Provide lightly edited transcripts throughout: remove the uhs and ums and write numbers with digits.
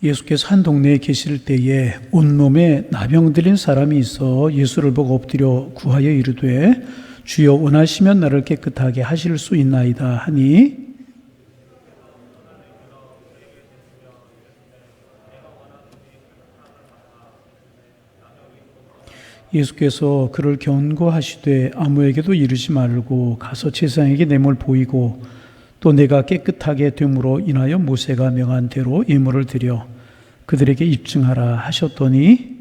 예수께서 한 동네에 계실 때에 온몸에 나병 들린 사람이 있어 예수를 보고 엎드려 구하여 이르되 주여 원하시면 나를 깨끗하게 하실 수 있나이다 하니 예수께서 그를 경고하시되 아무에게도 이르지 말고 가서 제사장에게 내 몸을 보이고 또 내가 깨끗하게 됨으로 인하여 모세가 명한 대로 예물을 드려 그들에게 입증하라 하셨더니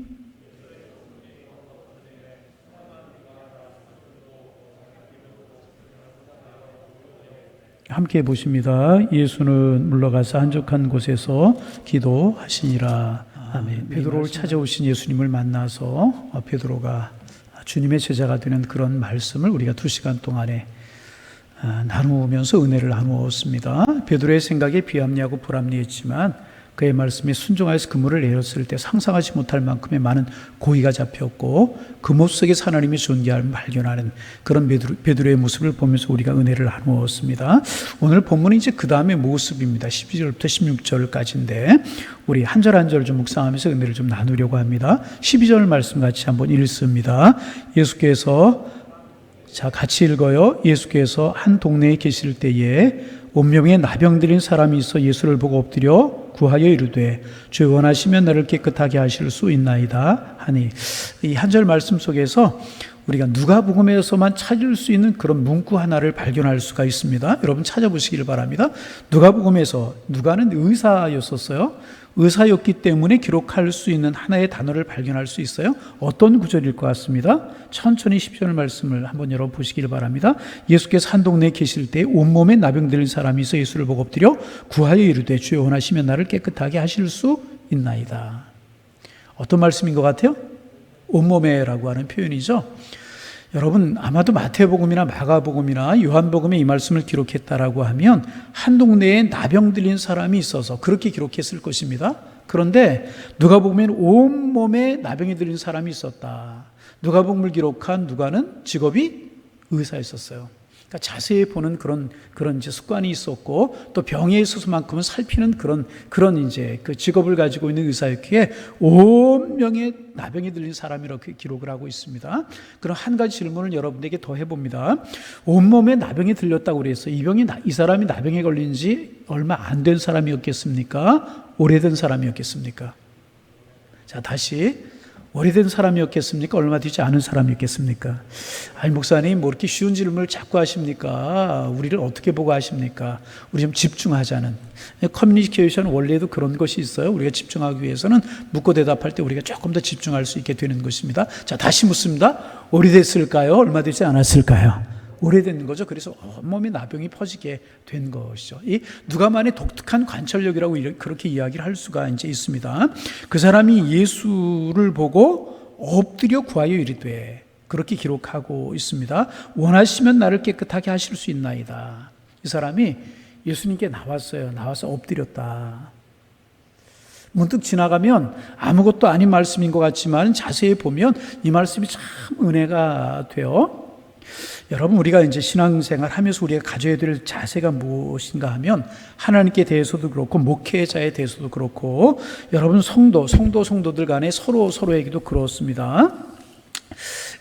함께 보십니다. 예수는 물러가서 한적한 곳에서 기도하시니라. 아멘. 베드로를 찾아오신 예수님을 만나서 베드로가 주님의 제자가 되는 그런 말씀을 우리가 2시간 동안에 나누면서 은혜를 나누었습니다. 베드로의 생각에 비합리하고 불합리했지만 그의 말씀에 순종하여서 그물을 내렸을 때 상상하지 못할 만큼의 많은 고의가 잡혔고 그 모습 속에서 하나님의 존귀함을 발견하는 그런 베드로의 모습을 보면서 우리가 은혜를 나누었습니다. 오늘 본문은 이제 그 다음의 모습입니다. 12절부터 16절까지인데 우리 한 절 한 절 좀 묵상하면서 은혜를 좀 나누려고 합니다. 12절 말씀 같이 한번 읽습니다. 같이 읽어요. 예수께서 한 동네에 계실 때에 온몸에 나병 들린 사람이 있어 예수를 보고 엎드려 구하여 이르되 주여 원하시면 나를 깨끗하게 하실 수 있나이다 하니 이 한 절 말씀 속에서 우리가 누가복음에서만 찾을 수 있는 그런 문구 하나를 발견할 수가 있습니다. 여러분 찾아보시길 바랍니다. 누가복음에서 누가는 의사였었어요. 의사였기 때문에 기록할 수 있는 하나의 단어를 발견할 수 있어요. 어떤 구절일 것 같습니다. 천천히 10절 말씀을 한번 열어보시길 바랍니다. 예수께서 한 동네에 계실 때 온몸에 나병 들린 사람이 있어 예수를 보고 엎드려 구하여 이르되 주여 원하시면 나를 깨끗하게 하실 수 있나이다. 어떤 말씀인 것 같아요? 온몸에라고 하는 표현이죠. 여러분 아마도 마태복음이나 마가복음이나 요한복음에 이 말씀을 기록했다라고 하면 한 동네에 나병 들린 사람이 있어서 그렇게 기록했을 것입니다. 그런데 누가복음에는 온몸에 나병이 들린 사람이 있었다. 누가복음을 기록한 누가는 직업이 의사였었어요. 그러니까 자세히 보는 그런 이제 습관이 있었고 또 병에 있어서만큼은 살피는 그런 이제 그 직업을 가지고 있는 의사였기에 온명의 나병이 들린 사람이라고 기록을 하고 있습니다. 그럼 한 가지 질문을 여러분에게 더 해봅니다. 온몸에 나병이 들렸다고 그래서 이 사람이 나병에 걸린 지 얼마 안 된 사람이었겠습니까? 오래된 사람이었겠습니까? 자, 다시 오래된 사람이었겠습니까? 얼마 되지 않은 사람이었겠습니까? 아니 목사님 뭐 이렇게 쉬운 질문을 자꾸 하십니까? 우리를 어떻게 보고 하십니까? 우리 좀 집중하자는 커뮤니케이션 원래도 그런 것이 있어요. 우리가 집중하기 위해서는 묻고 대답할 때 우리가 조금 더 집중할 수 있게 되는 것입니다. 자, 다시 묻습니다. 오래됐을까요? 얼마 되지 않았을까요? 오래된 거죠. 그래서 온몸에 나병이 퍼지게 된 것이죠. 이 누가만의 독특한 관찰력이라고 그렇게 이야기를 할 수가 이제 있습니다. 그 사람이 예수를 보고 엎드려 구하여 이르되 그렇게 기록하고 있습니다. 원하시면 나를 깨끗하게 하실 수 있나이다. 이 사람이 예수님께 나왔어요. 나와서 엎드렸다. 문득 지나가면 아무것도 아닌 말씀인 것 같지만 자세히 보면 이 말씀이 참 은혜가 돼요. 여러분 우리가 이제 신앙생활 하면서 우리가 가져야 될 자세가 무엇인가 하면 하나님께 대해서도 그렇고 목회자에 대해서도 그렇고 여러분 성도들 간에 서로에게도 그렇습니다.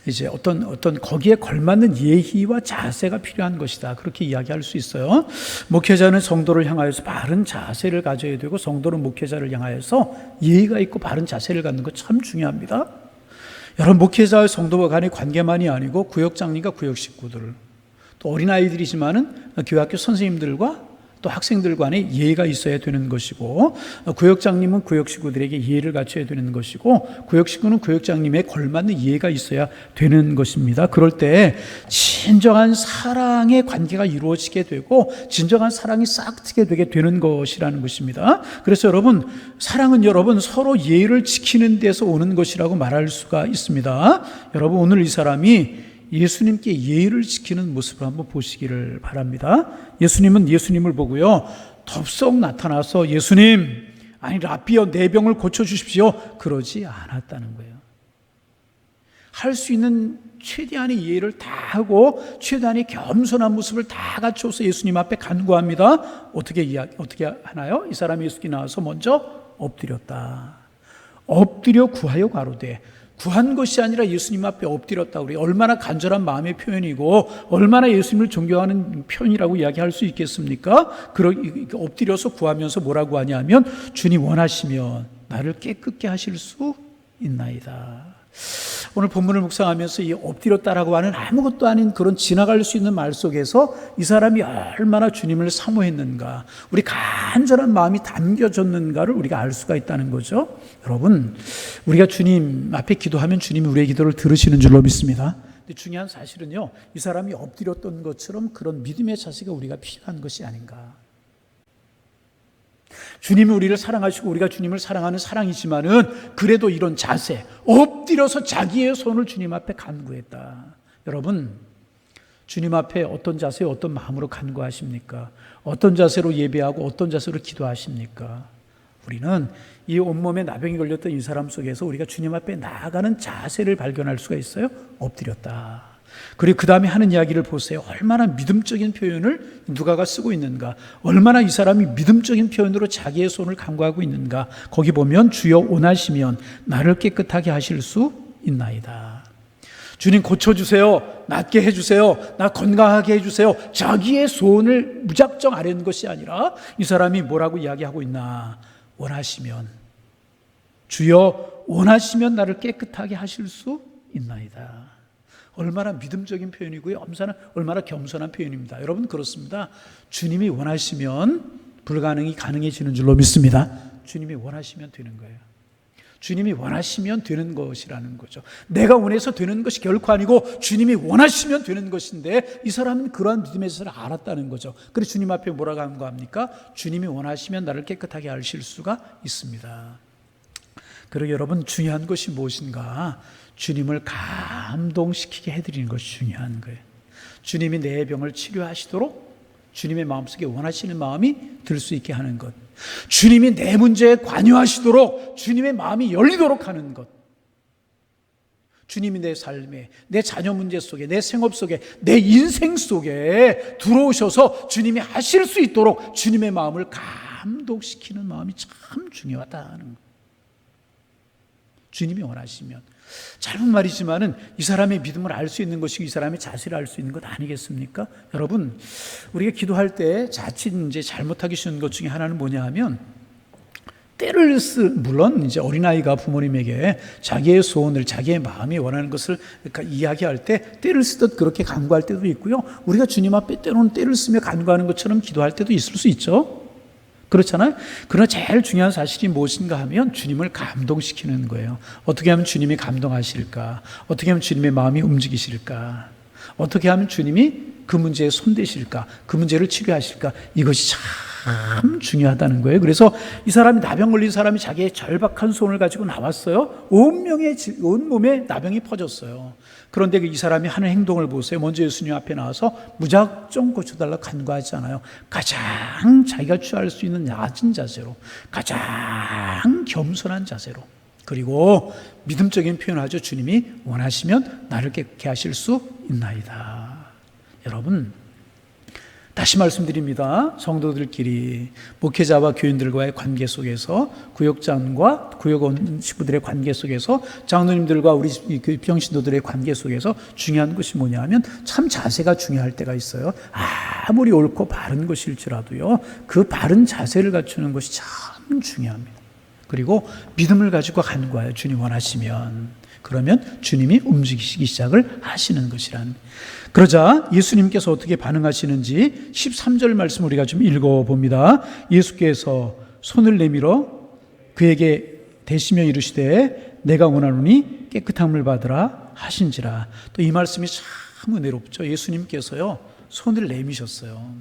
이제 어떤 거기에 걸맞는 예의와 자세가 필요한 것이다. 그렇게 이야기할 수 있어요. 목회자는 성도를 향하여서 바른 자세를 가져야 되고 성도는 목회자를 향하여서 예의가 있고 바른 자세를 갖는 것 참 중요합니다. 여러분 목회자와 성도와 간의 관계만이 아니고 구역장님과 구역 식구들 또 어린아이들이지만은 교학교 선생님들과 또 학생들 간에 예의가 있어야 되는 것이고 구역장님은 구역 식구들에게 예의를 갖춰야 되는 것이고 구역 식구는 구역장님에 걸맞는 예의가 있어야 되는 것입니다. 그럴 때 진정한 사랑의 관계가 이루어지게 되고 진정한 사랑이 싹트게 되게 되는 것이라는 것입니다. 그래서 여러분 사랑은 여러분 서로 예의를 지키는 데서 오는 것이라고 말할 수가 있습니다. 여러분 오늘 이 사람이 예수님께 예의를 지키는 모습을 한번 보시기를 바랍니다. 예수님은 예수님을 보고요 덥석 나타나서 예수님 아니 라삐여 내 병을 고쳐주십시오 그러지 않았다는 거예요. 할 수 있는 최대한의 예의를 다 하고 최대한의 겸손한 모습을 다 갖춰서 예수님 앞에 간구합니다. 어떻게 하나요? 이 사람이 예수께 나와서 먼저 엎드렸다. 엎드려 구하여 가로되, 구한 것이 아니라 예수님 앞에 엎드렸다. 우리 얼마나 간절한 마음의 표현이고 얼마나 예수님을 존경하는 표현이라고 이야기할 수 있겠습니까? 엎드려서 구하면서 뭐라고 하냐면, 주님 원하시면 나를 깨끗게 하실 수 있나이다. 오늘 본문을 묵상하면서 이 엎드렸다라고 하는 아무것도 아닌 그런 지나갈 수 있는 말 속에서 이 사람이 얼마나 주님을 사모했는가, 우리 간절한 마음이 담겨졌는가를 우리가 알 수가 있다는 거죠. 여러분, 우리가 주님 앞에 기도하면 주님이 우리의 기도를 들으시는 줄로 믿습니다. 근데 중요한 사실은요, 이 사람이 엎드렸던 것처럼 그런 믿음의 자세가 우리가 필요한 것이 아닌가. 주님이 우리를 사랑하시고 우리가 주님을 사랑하는 사랑이지만은 그래도 이런 자세, 엎드려서 자기의 손을 주님 앞에 간구했다. 여러분, 주님 앞에 어떤 자세, 어떤 마음으로 간구하십니까? 어떤 자세로 예배하고 어떤 자세로 기도하십니까? 우리는 이 온몸에 나병이 걸렸던 이 사람 속에서 우리가 주님 앞에 나아가는 자세를 발견할 수가 있어요. 엎드렸다. 그리고 그 다음에 하는 이야기를 보세요. 얼마나 믿음적인 표현을 누가가 쓰고 있는가, 얼마나 이 사람이 믿음적인 표현으로 자기의 손을 간구하고 있는가. 거기 보면 주여 원하시면 나를 깨끗하게 하실 수 있나이다. 주님 고쳐주세요, 낫게 해주세요, 나 건강하게 해주세요. 자기의 소원을 무작정 아뢰는 것이 아니라 이 사람이 뭐라고 이야기하고 있나, 원하시면, 주여 원하시면 나를 깨끗하게 하실 수 있나이다. 얼마나 믿음적인 표현이고요, 얼마나 겸손한 표현입니다. 여러분, 그렇습니다. 주님이 원하시면 불가능이 가능해지는 줄로 믿습니다. 주님이 원하시면 되는 거예요. 주님이 원하시면 되는 것이라는 거죠. 내가 원해서 되는 것이 결코 아니고 주님이 원하시면 되는 것인데, 이 사람은 그러한 믿음의 사실을 알았다는 거죠. 그래서 주님 앞에 뭐라고 한 거 합니까? 주님이 원하시면 나를 깨끗하게 하실 수가 있습니다. 그리고 여러분, 중요한 것이 무엇인가? 주님을 감동시키게 해드리는 것이 중요한 거예요. 주님이 내 병을 치료하시도록 주님의 마음속에 원하시는 마음이 들 수 있게 하는 것, 주님이 내 문제에 관여하시도록 주님의 마음이 열리도록 하는 것, 주님이 내 삶에, 내 자녀 문제 속에, 내 생업 속에, 내 인생 속에 들어오셔서 주님이 하실 수 있도록 주님의 마음을 감동시키는 마음이 참 중요하다는 것. 주님이 원하시면, 짧은 말이지만은 이 사람의 믿음을 알 수 있는 것이고 이 사람의 자세를 알 수 있는 것 아니겠습니까? 여러분, 우리가 기도할 때 자칫 이제 잘못하기 쉬운 것 중에 하나는 뭐냐 하면, 물론 이제 어린아이가 부모님에게 자기의 소원을, 자기의 마음이 원하는 것을 이야기할 때 때를 쓰듯 그렇게 간구할 때도 있고요, 우리가 주님 앞에 때로는 때를 쓰며 간구하는 것처럼 기도할 때도 있을 수 있죠. 그렇잖아요. 그러나 제일 중요한 사실이 무엇인가 하면 주님을 감동시키는 거예요. 어떻게 하면 주님이 감동하실까? 어떻게 하면 주님의 마음이 움직이실까? 어떻게 하면 주님이 그 문제에 손대실까? 그 문제를 치료하실까? 이것이 참 중요하다는 거예요. 그래서 이 사람이, 나병 걸린 사람이 자기의 절박한 손을 가지고 나왔어요. 온 몸에 나병이 퍼졌어요. 그런데 이 사람이 하는 행동을 보세요. 먼저 예수님 앞에 나와서 무작정 고쳐달라고 간구하잖아요. 가장 자기가 취할 수 있는 낮은 자세로, 가장 겸손한 자세로, 그리고 믿음적인 표현하죠. 주님이 원하시면 나를 깨끗게 하실 수 있나이다. 여러분, 다시 말씀드립니다. 성도들끼리, 목회자와 교인들과의 관계 속에서, 구역장과 구역원 식구들의 관계 속에서, 장로님들과 우리 병신도들의 관계 속에서 중요한 것이 뭐냐 하면 참 자세가 중요할 때가 있어요. 아무리 옳고 바른 것일지라도요, 그 바른 자세를 갖추는 것이 참 중요합니다. 그리고 믿음을 가지고 간구하여 주님 원하시면, 그러면 주님이 움직이시기 시작을 하시는 것이란. 그러자 예수님께서 어떻게 반응하시는지 13절 말씀 우리가 좀 읽어봅니다. 예수께서 손을 내밀어 그에게 대시며 이르시되 내가 원하노니 깨끗함을 받으라 하신지라. 또 이 말씀이 참 은혜롭죠. 예수님께서요, 손을 내미셨어요.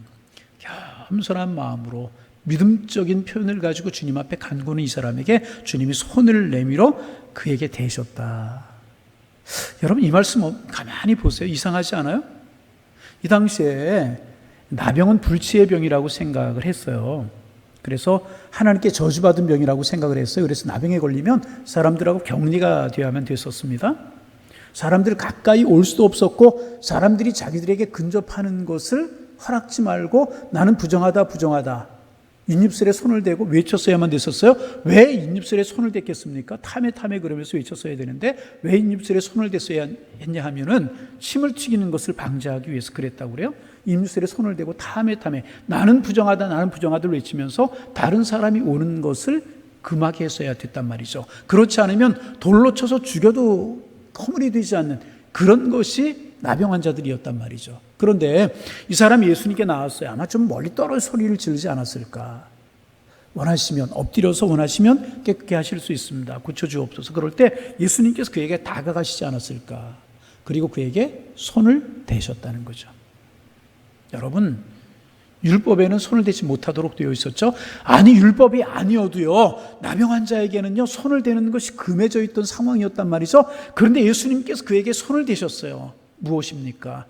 겸손한 마음으로 믿음적인 표현을 가지고 주님 앞에 간구는 이 사람에게 주님이 손을 내밀어 그에게 대셨다. 여러분, 이 말씀 가만히 보세요. 이상하지 않아요? 이 당시에 나병은 불치의 병이라고 생각을 했어요. 그래서 하나님께 저주받은 병이라고 생각을 했어요. 그래서 나병에 걸리면 사람들하고 격리가 되어야만 됐었습니다. 사람들 가까이 올 수도 없었고, 사람들이 자기들에게 근접하는 것을 허락지 말고 나는 부정하다 잇입술에 손을 대고 외쳤어야만 됐었어요? 왜 잇입술에 손을 댔겠습니까? 탐에 그러면서 외쳤어야 되는데 왜 잇입술에 손을 댔어야 했냐 하면은 침을 튀기는 것을 방지하기 위해서 그랬다고 그래요. 잇입술에 손을 대고 탐에 나는 부정하다 외치면서 다른 사람이 오는 것을 금하게 했어야 됐단 말이죠. 그렇지 않으면 돌로 쳐서 죽여도 허물이 되지 않는 그런 것이 나병 환자들이었단 말이죠. 그런데 이 사람이 예수님께 나왔어요. 아마 좀 멀리 떨어져 소리를 지르지 않았을까. 엎드려서 원하시면 깨끗게 하실 수 있습니다. 고쳐주옵소서. 그럴 때 예수님께서 그에게 다가가시지 않았을까. 그리고 그에게 손을 대셨다는 거죠. 여러분, 율법에는 손을 대지 못하도록 되어 있었죠. 아니, 율법이 아니어도요, 나병 환자에게는요, 손을 대는 것이 금해져 있던 상황이었단 말이죠. 그런데 예수님께서 그에게 손을 대셨어요. 무엇입니까?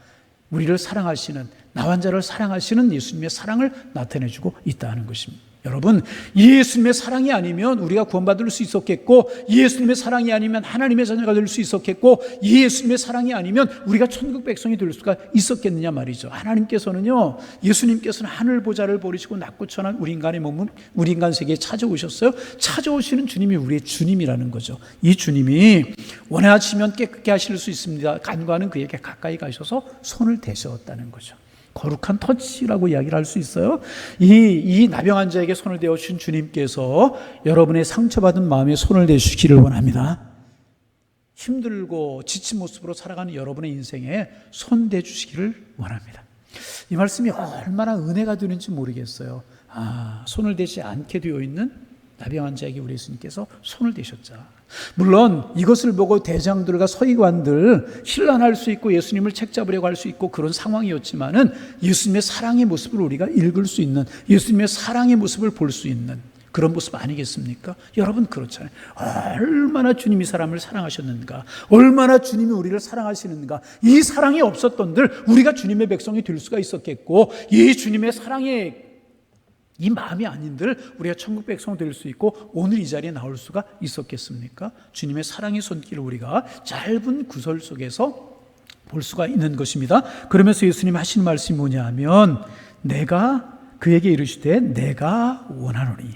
우리를 사랑하시는, 나 환자를 사랑하시는 예수님의 사랑을 나타내주고 있다는 것입니다. 여러분, 예수님의 사랑이 아니면 우리가 구원받을 수 있었겠고, 예수님의 사랑이 아니면 하나님의 자녀가 될 수 있었겠고, 예수님의 사랑이 아니면 우리가 천국 백성이 될 수가 있었겠느냐 말이죠. 하나님께서는요, 예수님께서는 하늘 보좌를 버리시고 낮고 천한 우리 인간의 몸은 우리 인간 세계에 찾아오셨어요. 찾아오시는 주님이 우리의 주님이라는 거죠. 이 주님이 원하시면 깨끗게 하실 수 있습니다. 간과는 그에게 가까이 가셔서 손을 대셨다는 거죠. 거룩한 터치라고 이야기를 할 수 있어요. 이 나병 환자에게 손을 대어주신 주님께서 여러분의 상처받은 마음에 손을 대주시기를 원합니다. 힘들고 지친 모습으로 살아가는 여러분의 인생에 손 대주시기를 원합니다. 이 말씀이 얼마나 은혜가 되는지 모르겠어요. 손을 대지 않게 되어 있는 나병 환자에게 우리 예수님께서 손을 대셨죠. 물론 이것을 보고 대장들과 서기관들 혼란할 수 있고 예수님을 책잡으려고 할 수 있고 그런 상황이었지만은 예수님의 사랑의 모습을 우리가 읽을 수 있는, 예수님의 사랑의 모습을 볼 수 있는 그런 모습 아니겠습니까? 여러분, 그렇잖아요. 얼마나 주님이 사람을 사랑하셨는가, 얼마나 주님이 우리를 사랑하시는가. 이 사랑이 없었던들 우리가 주님의 백성이 될 수가 있었겠고, 이 주님의 사랑의 이 마음이 아닌들 우리가 천국 백성 될 수 있고 오늘 이 자리에 나올 수가 있었겠습니까? 주님의 사랑의 손길을 우리가 짧은 구설 속에서 볼 수가 있는 것입니다. 그러면서 예수님 하시는 말씀이 뭐냐 하면, 내가 그에게 이르시되 내가 원하노니.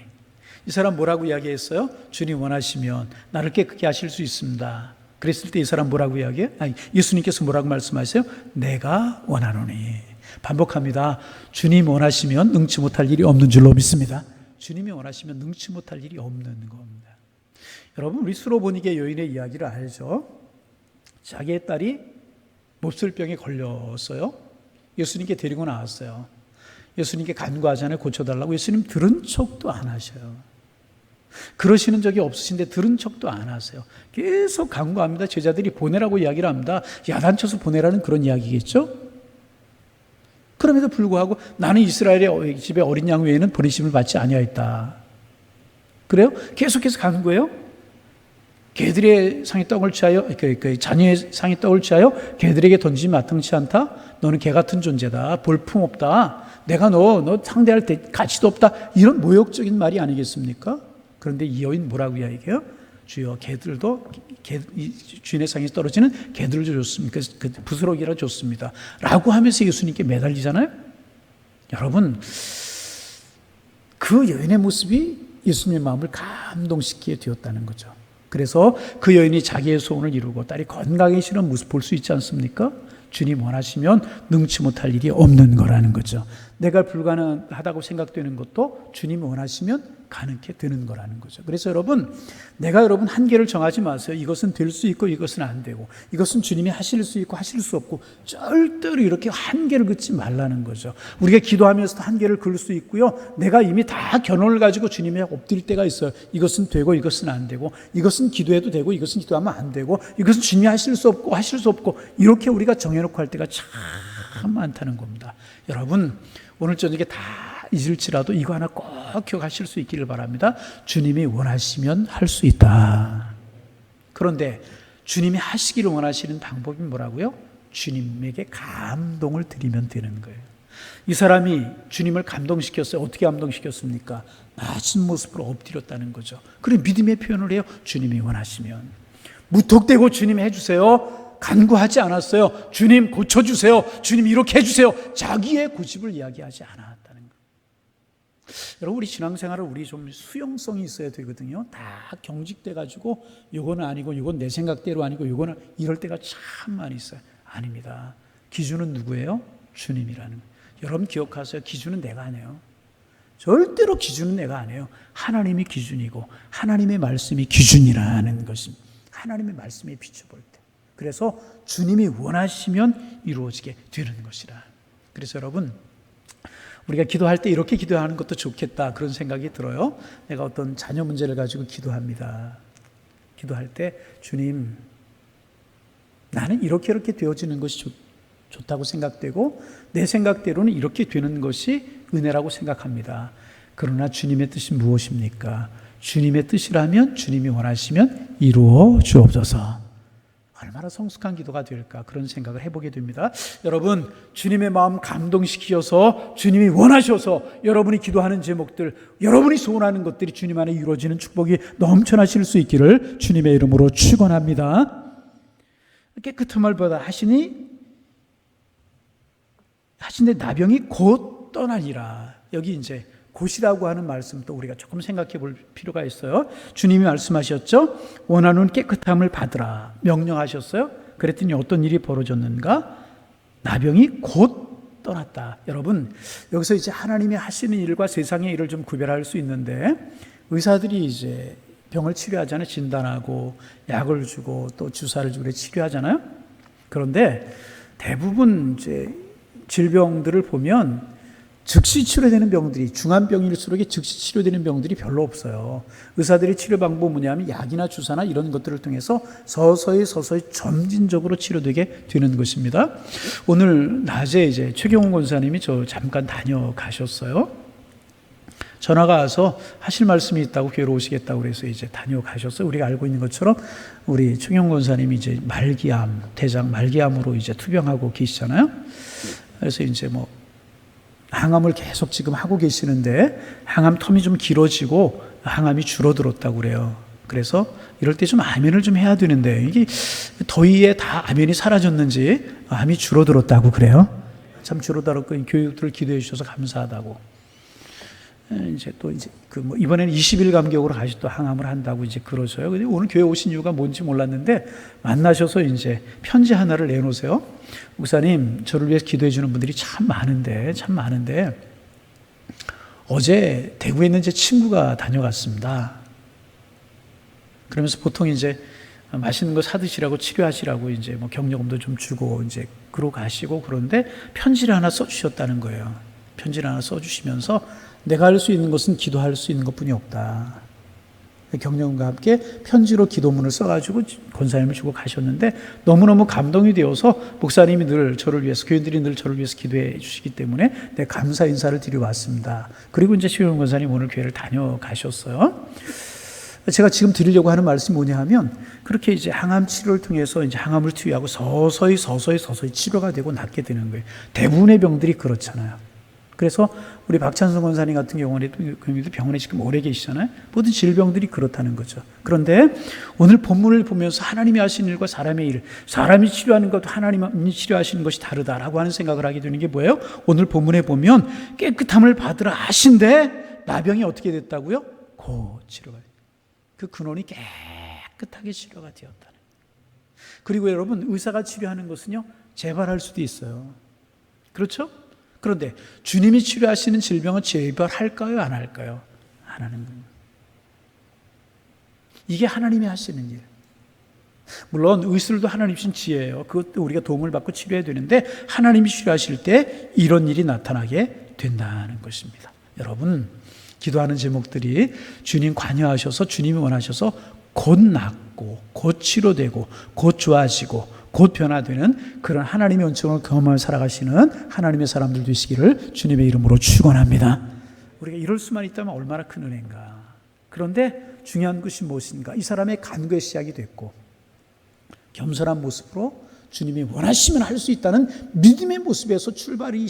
이 사람 뭐라고 이야기했어요? 주님 원하시면 나를 깨끗게 하실 수 있습니다. 그랬을 때 이 사람 뭐라고 이야기해요? 예수님께서 뭐라고 말씀하세요? 내가 원하노니. 반복합니다. 주님 원하시면 능치 못할 일이 없는 줄로 믿습니다. 주님이 원하시면 능치 못할 일이 없는 겁니다. 여러분, 우리 수로보니게 여인의 이야기를 알죠? 자기의 딸이 몹쓸병에 걸렸어요. 예수님께 데리고 나왔어요. 예수님께 간구하잖아요. 고쳐달라고. 예수님 들은 척도 안 하셔요. 그러시는 적이 없으신데 들은 척도 안 하세요. 계속 간구합니다. 제자들이 보내라고 이야기를 합니다. 야단쳐서 보내라는 그런 이야기겠죠? 그럼에도 불구하고 나는 이스라엘의 집에 어린 양 외에는 보내심을 받지 아니하였다. 그래요? 계속해서 가는 거예요. 개들의 상에 떡을 취하여, 자녀의 상에 떡을 취하여 개들에게 던지지 마땅치 않다. 너는 개 같은 존재다. 볼품 없다. 내가 너 상대할 가치도 없다. 이런 모욕적인 말이 아니겠습니까? 그런데 이 여인 뭐라고 이야기해요? 주여, 개들도 주인의 상에 떨어지는 개들도 좋습니다. 그 부스러기라 좋습니다. 라고 하면서 예수님께 매달리잖아요. 여러분, 그 여인의 모습이 예수님의 마음을 감동시키게 되었다는 거죠. 그래서 그 여인이 자기의 소원을 이루고 딸이 건강해지는 모습 볼 수 있지 않습니까? 주님 원하시면 능치 못할 일이 없는 거라는 거죠. 내가 불가능하다고 생각되는 것도 주님이 원하시면 가능케 되는 거라는 거죠. 그래서 여러분, 내가 여러분 한계를 정하지 마세요. 이것은 될 수 있고 이것은 안 되고, 이것은 주님이 하실 수 있고 하실 수 없고, 절대로 이렇게 한계를 긋지 말라는 거죠. 우리가 기도하면서도 한계를 그을 수 있고요, 내가 이미 다 견원을 가지고 주님에 엎드릴 때가 있어요. 이것은 되고 이것은 안 되고, 이것은 기도해도 되고 이것은 기도하면 안 되고, 이것은 주님이 하실 수 없고 이렇게 우리가 정해놓고 할 때가 참 많다는 겁니다. 여러분, 오늘 저녁에 다 잊을지라도 이거 하나 꼭 기억하실 수 있기를 바랍니다. 주님이 원하시면 할 수 있다. 그런데 주님이 하시기를 원하시는 방법이 뭐라고요? 주님에게 감동을 드리면 되는 거예요. 이 사람이 주님을 감동시켰어요. 어떻게 감동시켰습니까? 낮은 모습으로 엎드렸다는 거죠. 그리고 믿음의 표현을 해요. 주님이 원하시면. 무턱대고 주님 해주세요. 간구하지 않았어요. 주님 고쳐주세요. 주님 이렇게 해주세요. 자기의 고집을 이야기하지 않았다는 거예요. 여러분, 우리 신앙생활을 우리 좀 수용성이 있어야 되거든요. 다 경직돼가지고 요거는 아니고 요건 내 생각대로 아니고 요거는 이럴 때가 참 많이 있어요. 아닙니다. 기준은 누구예요? 주님이라는 거예요. 여러분 기억하세요. 기준은 내가 아니에요. 절대로 기준은 내가 아니에요. 하나님이 기준이고 하나님의 말씀이 기준이라는 것입니다. 하나님의 말씀에 비춰볼 때. 그래서 주님이 원하시면 이루어지게 되는 것이라. 그래서 여러분, 우리가 기도할 때 이렇게 기도하는 것도 좋겠다, 그런 생각이 들어요. 내가 어떤 자녀 문제를 가지고 기도합니다. 기도할 때 주님, 나는 이렇게 되어지는 것이 좋다고 생각되고 내 생각대로는 이렇게 되는 것이 은혜라고 생각합니다. 그러나 주님의 뜻이 무엇입니까? 주님의 뜻이라면, 주님이 원하시면 이루어 주옵소서. 얼마나 성숙한 기도가 될까, 그런 생각을 해보게 됩니다. 여러분, 주님의 마음 감동시키셔서 주님이 원하셔서 여러분이 기도하는 제목들, 여러분이 소원하는 것들이 주님 안에 이루어지는 축복이 넘쳐나실 수 있기를 주님의 이름으로 축원합니다. 깨끗한 말보다 하시니 하신데 나병이 곧 떠나니라. 여기 이제 곧이라고 하는 말씀도 우리가 조금 생각해 볼 필요가 있어요. 주님이 말씀하셨죠. 원하는 깨끗함을 받으라 명령하셨어요. 그랬더니 어떤 일이 벌어졌는가? 나병이 곧 떠났다. 여러분, 여기서 이제 하나님이 하시는 일과 세상의 일을 좀 구별할 수 있는데, 의사들이 이제 병을 치료하잖아요. 진단하고 약을 주고 또 주사를 주고 치료하잖아요. 그런데 대부분 이제 질병들을 보면 즉시 치료되는 병들이, 중환병일수록 즉시 치료되는 병들이 별로 없어요. 의사들의 치료 방법은 뭐냐면 약이나 주사나 이런 것들을 통해서 서서히 점진적으로 치료되게 되는 것입니다. 오늘 낮에 이제 최경훈 권사님이 저 잠깐 다녀가셨어요. 전화가 와서 하실 말씀이 있다고 교회로 오시겠다고 그래서 이제 다녀가셨어요. 우리가 알고 있는 것처럼 우리 최경훈 권사님이 이제 말기암, 대장 말기암으로 이제 투병하고 계시잖아요. 그래서 이제 뭐 항암을 계속 지금 하고 계시는데 항암 텀이 좀 길어지고 항암이 줄어들었다고 그래요. 그래서 이럴 때 좀 아멘을 좀 해야 되는데 이게 더위에 다 아멘이 사라졌는지 암이 줄어들었다고 그래요. 참 줄어들었고 교육들을 기도해 주셔서 감사하다고. 이제 또 이제 그 뭐 이번에는 20일 간격으로 다시 또 항암을 한다고 이제 그러셔요. 근데 오늘 교회 오신 이유가 뭔지 몰랐는데 만나셔서 이제 편지 하나를 내놓으세요. 목사님, 저를 위해서 기도해 주는 분들이 참 많은데 어제 대구에 있는 제 친구가 다녀갔습니다. 그러면서 보통 이제 맛있는 거 사드시라고 치료하시라고 이제 뭐 경력금도 좀 주고 이제 그러고 가시고, 그런데 편지를 하나 써주셨다는 거예요. 편지를 하나 써주시면서 내가 할 수 있는 것은 기도할 수 있는 것뿐이 없다. 경력과 함께 편지로 기도문을 써가지고 권사님을 주고 가셨는데 너무너무 감동이 되어서 목사님이 늘 저를 위해서, 교인들이 늘 저를 위해서 기도해 주시기 때문에 내 감사 인사를 드리러 왔습니다. 그리고 이제 최경훈 권사님 오늘 교회를 다녀가셨어요. 제가 지금 드리려고 하는 말씀이 뭐냐 하면, 그렇게 이제 항암 치료를 통해서 이제 항암을 투여하고 서서히 치료가 되고 낫게 되는 거예요. 대부분의 병들이 그렇잖아요. 그래서 우리 박찬성 권사님 같은 경우는 병원에 지금 오래 계시잖아요. 모든 질병들이 그렇다는 거죠. 그런데 오늘 본문을 보면서 하나님이 하시는 일과 사람의 일, 사람이 치료하는 것도 하나님이 치료하시는 것이 다르다라고 하는 생각을 하게 되는 게 뭐예요? 오늘 본문에 보면 깨끗함을 받으라 하신데 나병이 어떻게 됐다고요? 곧 치료가 됐다. 그 근원이 깨끗하게 치료가 되었다는. 그리고 여러분, 의사가 치료하는 것은요, 재발할 수도 있어요. 그렇죠? 그런데 주님이 치료하시는 질병은 재발할까요? 안 할까요? 안 하는 겁니다. 이게 하나님이 하시는 일. 물론 의술도 하나님 주신 지혜예요. 그것도 우리가 도움을 받고 치료해야 되는데 하나님이 치료하실 때 이런 일이 나타나게 된다는 것입니다. 여러분, 기도하는 제목들이 주님 관여하셔서 주님이 원하셔서 곧 낫고 곧 치료되고 곧 좋아지고 곧 변화되는 그런 하나님의 은총을 경험하며 살아가시는 하나님의 사람들 되시기를 주님의 이름으로 축원합니다. 우리가 이럴 수만 있다면 얼마나 큰 은혜인가. 그런데 중요한 것이 무엇인가? 이 사람의 간구의 시작이 됐고 겸손한 모습으로 주님이 원하시면 할 수 있다는 믿음의 모습에서 출발이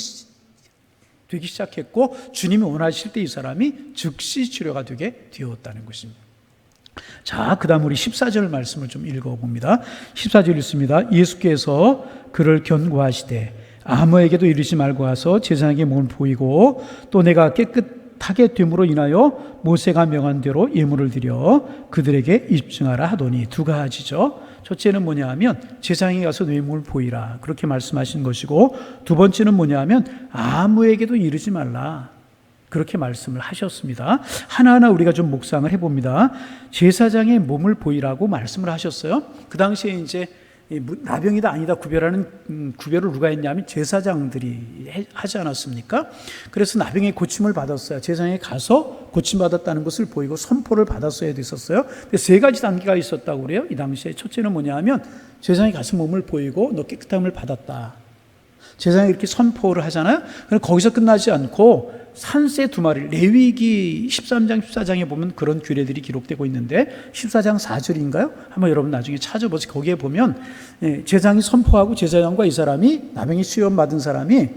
되기 시작했고, 주님이 원하실 때 이 사람이 즉시 치료가 되게 되었다는 것입니다. 자, 그 다음 우리 14절 말씀을 좀 읽어봅니다. 14절 읽습니다. 예수께서 그를 견고하시되 아무에게도 이르지 말고 와서 제사장에게 몸을 보이고 또 내가 깨끗 타게 됨으로 인하여 모세가 명한 대로 예물을 드려 그들에게 입증하라 하더니. 두 가지죠. 첫째는 뭐냐 하면 제사장에 가서 뇌물을 보이라, 그렇게 말씀하신 것이고, 두 번째는 뭐냐 하면 아무에게도 이르지 말라, 그렇게 말씀을 하셨습니다. 하나하나 우리가 좀 묵상을 해봅니다. 제사장의 몸을 보이라고 말씀을 하셨어요. 그 당시에 이제 나병이다 아니다 구별하는 구별을 누가 했냐면 제사장들이 하지 않았습니까? 그래서 나병의 고침을 받았어요. 제사장에 가서 고침받았다는 것을 보이고 선포를 받았어야 됐었어요. 세 가지 단계가 있었다고 그래요. 이 당시에 첫째는 뭐냐 하면 제사장에 가서 몸을 보이고 너 깨끗함을 받았다, 제사장이 이렇게 선포를 하잖아요. 그럼 거기서 끝나지 않고 산새 2마리, 레위기 13장 14장에 보면 그런 규례들이 기록되고 있는데 14장 4절인가요? 한번 여러분 나중에 찾아보세요. 거기에 보면 제사장이 선포하고 제사장과 이 사람이, 나병이 수염 받은 사람이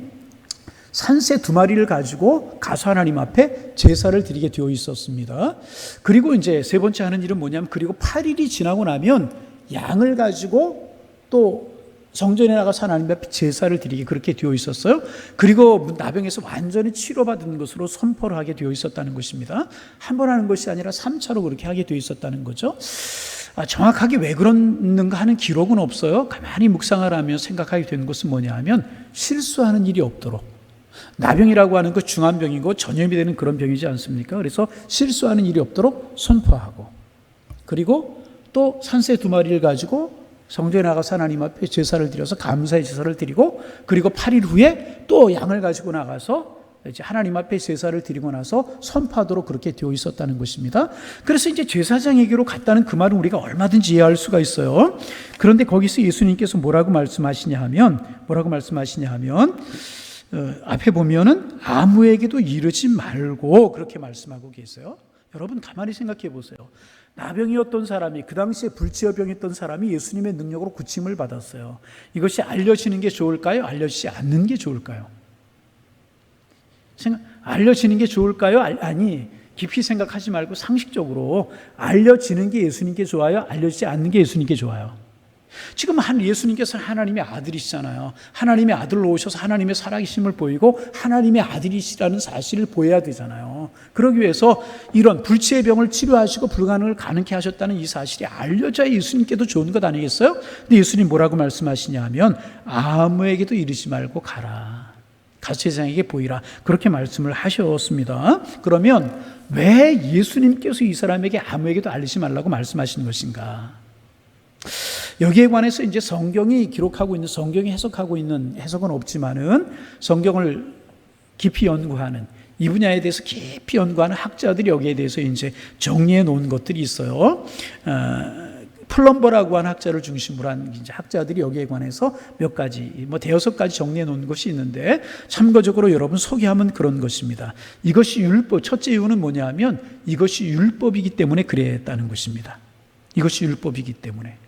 산새 2마리를 가지고 가서 하나님 앞에 제사를 드리게 되어 있었습니다. 그리고 이제 세 번째 하는 일은 뭐냐면, 그리고 8일이 지나고 나면 양을 가지고 또 성전에 나가서 하나님 앞에 제사를 드리게 그렇게 되어 있었어요. 그리고 나병에서 완전히 치료받은 것으로 선포를 하게 되어 있었다는 것입니다. 한 번 하는 것이 아니라 3차로 그렇게 하게 되어 있었다는 거죠. 정확하게 왜 그러는가 하는 기록은 없어요. 가만히 묵상을 하며 생각하게 되는 것은 뭐냐 하면 실수하는 일이 없도록. 나병이라고 하는 것 중한 병이고 전염이 되는 그런 병이지 않습니까? 그래서 실수하는 일이 없도록 선포하고, 그리고 또 산새 2마리를 가지고 성전에 나가서 하나님 앞에 제사를 드려서 감사의 제사를 드리고, 그리고 8일 후에 또 양을 가지고 나가서 이제 하나님 앞에 제사를 드리고 나서 선포하도록 그렇게 되어 있었다는 것입니다. 그래서 이제 제사장에게로 갔다는 그 말은 우리가 얼마든지 이해할 수가 있어요. 그런데 거기서 예수님께서 뭐라고 말씀하시냐 하면 앞에 보면은 아무에게도 이르지 말고 그렇게 말씀하고 계세요. 여러분 가만히 생각해 보세요. 나병이었던 사람이, 그 당시에 불치여병이었던 사람이 예수님의 능력으로 고침을 받았어요. 이것이 알려지는 게 좋을까요? 알려지지 않는 게 좋을까요? 알려지는 게 좋을까요? 아니, 깊이 생각하지 말고 상식적으로 알려지는 게 예수님께 좋아요? 알려지지 않는 게 예수님께 좋아요? 지금 예수님께서는 하나님의 아들이시잖아요. 하나님의 아들로 오셔서 하나님의 살아계심을 보이고 하나님의 아들이시라는 사실을 보여야 되잖아요. 그러기 위해서 이런 불치의 병을 치료하시고 불가능을 가능케 하셨다는 이 사실이 알려져야 예수님께도 좋은 것 아니겠어요? 근데 예수님 뭐라고 말씀하시냐 하면 아무에게도 이르지 말고 가라, 가서 제사장에게 보이라, 그렇게 말씀을 하셨습니다. 그러면 왜 예수님께서 이 사람에게 아무에게도 알리지 말라고 말씀하시는 것인가? 여기에 관해서 이제 성경이 기록하고 있는, 성경이 해석하고 있는 해석은 없지만은 성경을 깊이 연구하는, 이 분야에 대해서 깊이 연구하는 학자들이 여기에 대해서 이제 정리해 놓은 것들이 있어요. 플럼버라고 하는 학자를 중심으로 한 이제 학자들이 여기에 관해서 몇 가지, 5-6가지 정리해 놓은 것이 있는데, 참고적으로 여러분 소개하면 그런 것입니다. 이것이 율법, 첫째 이유는 뭐냐 하면 이것이 율법이기 때문에 그랬다는 것입니다. 이것이 율법이기 때문에.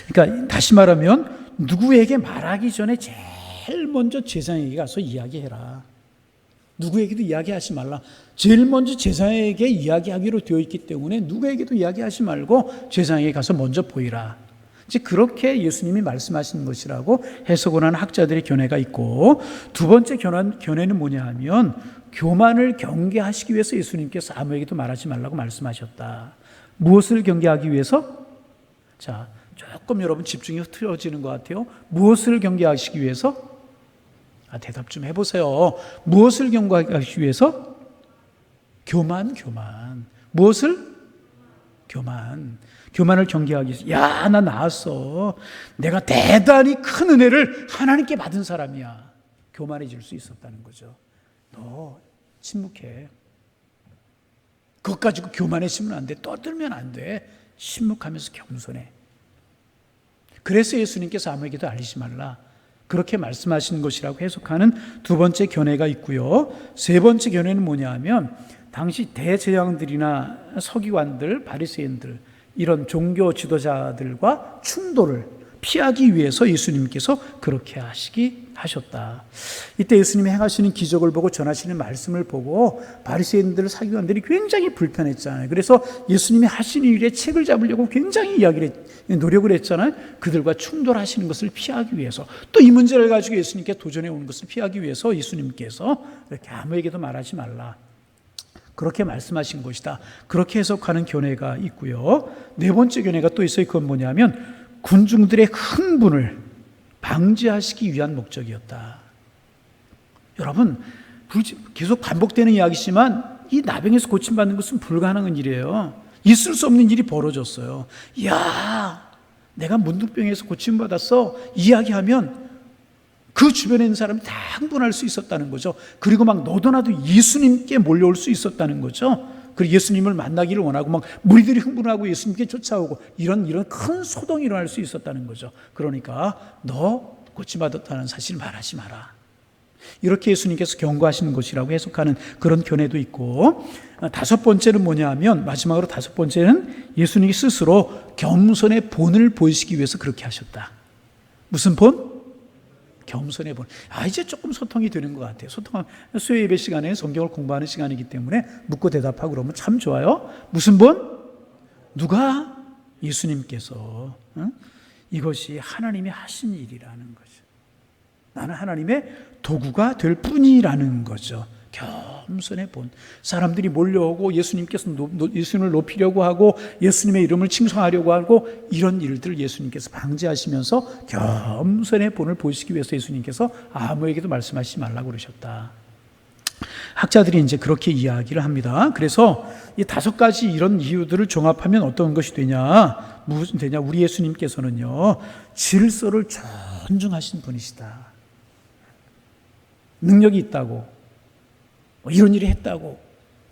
그러니까 다시 말하면 누구에게 말하기 전에 제일 먼저 제사장에게 가서 이야기해라. 누구에게도 이야기하지 말라. 제일 먼저 제사장에게 이야기하기로 되어 있기 때문에 누구에게도 이야기하지 말고 제사장에게 가서 먼저 보이라. 이제 그렇게 예수님이 말씀하시는 것이라고 해석을 하는 학자들의 견해가 있고, 두 번째 견해는 뭐냐 하면 교만을 경계하시기 위해서 예수님께서 아무에게도 말하지 말라고 말씀하셨다. 무엇을 경계하기 위해서? 자, 조금 여러분 집중이 흐트러지는 것 같아요. 무엇을 경계하시기 위해서? 대답 좀 해보세요. 무엇을 경계하시기 위해서? 교만. 무엇을? 교만을 경계하기 위해서. 야, 나 나았어. 내가 대단히 큰 은혜를 하나님께 받은 사람이야. 교만해질 수 있었다는 거죠. 너 침묵해. 그것 가지고 교만해지면 안 돼. 떠들면 안 돼. 침묵하면서 겸손해. 그래서 예수님께서 아무에게도 알리지 말라, 그렇게 말씀하시는 것이라고 해석하는 두 번째 견해가 있고요. 세 번째 견해는 뭐냐 하면 당시 대제사장들이나 서기관들, 바리새인들, 이런 종교 지도자들과 충돌을 피하기 위해서 예수님께서 그렇게 하시기 하셨다. 이때 예수님이 행하시는 기적을 보고 전하시는 말씀을 보고 바리새인들 사기관들이 굉장히 불편했잖아요. 그래서 예수님이 하시는 일에 책을 잡으려고 굉장히 노력을 했잖아요. 그들과 충돌하시는 것을 피하기 위해서, 또 이 문제를 가지고 예수님께 도전해 오는 것을 피하기 위해서 예수님께서 이렇게 아무에게도 말하지 말라, 그렇게 말씀하신 것이다. 그렇게 해석하는 견해가 있고요. 네 번째 견해가 또 있어요. 그건 뭐냐면 군중들의 흥분을 방지하시기 위한 목적이었다. 여러분, 계속 반복되는 이야기지만 이 나병에서 고침받는 것은 불가능한 일이에요. 있을 수 없는 일이 벌어졌어요. 야, 내가 문둥병에서 고침받았어 이야기하면 그 주변에 있는 사람이 다 흥분할 수 있었다는 거죠. 그리고 막 너도나도 예수님께 몰려올 수 있었다는 거죠. 그리고 예수님을 만나기를 원하고 막 무리들이 흥분하고 예수님께 쫓아오고 이런 큰 소동이 일어날 수 있었다는 거죠. 그러니까 너 고침받았다는 사실을 말하지 마라. 이렇게 예수님께서 경고하시는 것이라고 해석하는 그런 견해도 있고, 다섯 번째는 뭐냐면, 마지막으로 다섯 번째는 예수님이 스스로 겸손의 본을 보이시기 위해서 그렇게 하셨다. 무슨 본? 겸손의 본. 이제 조금 소통이 되는 것 같아요. 수요 예배 시간에 성경을 공부하는 시간이기 때문에 묻고 대답하고 그러면 참 좋아요. 무슨 본? 누가? 예수님께서. 이것이 하나님이 하신 일이라는 거죠. 나는 하나님의 도구가 될 뿐이라는 거죠. 겸손의 본. 사람들이 몰려오고 예수님을 높이려고 하고 예수님의 이름을 칭송하려고 하고 이런 일들을 예수님께서 방지하시면서 겸손의 본을 보이시기 위해서 예수님께서 아무에게도 말씀하시지 말라고 그러셨다. 학자들이 이제 그렇게 이야기를 합니다. 그래서 이 다섯 가지 이런 이유들을 종합하면 어떤 것이 되냐? 무슨 되냐? 우리 예수님께서는요, 질서를 존중하신 분이시다. 능력이 있다고, 이런 일이 했다고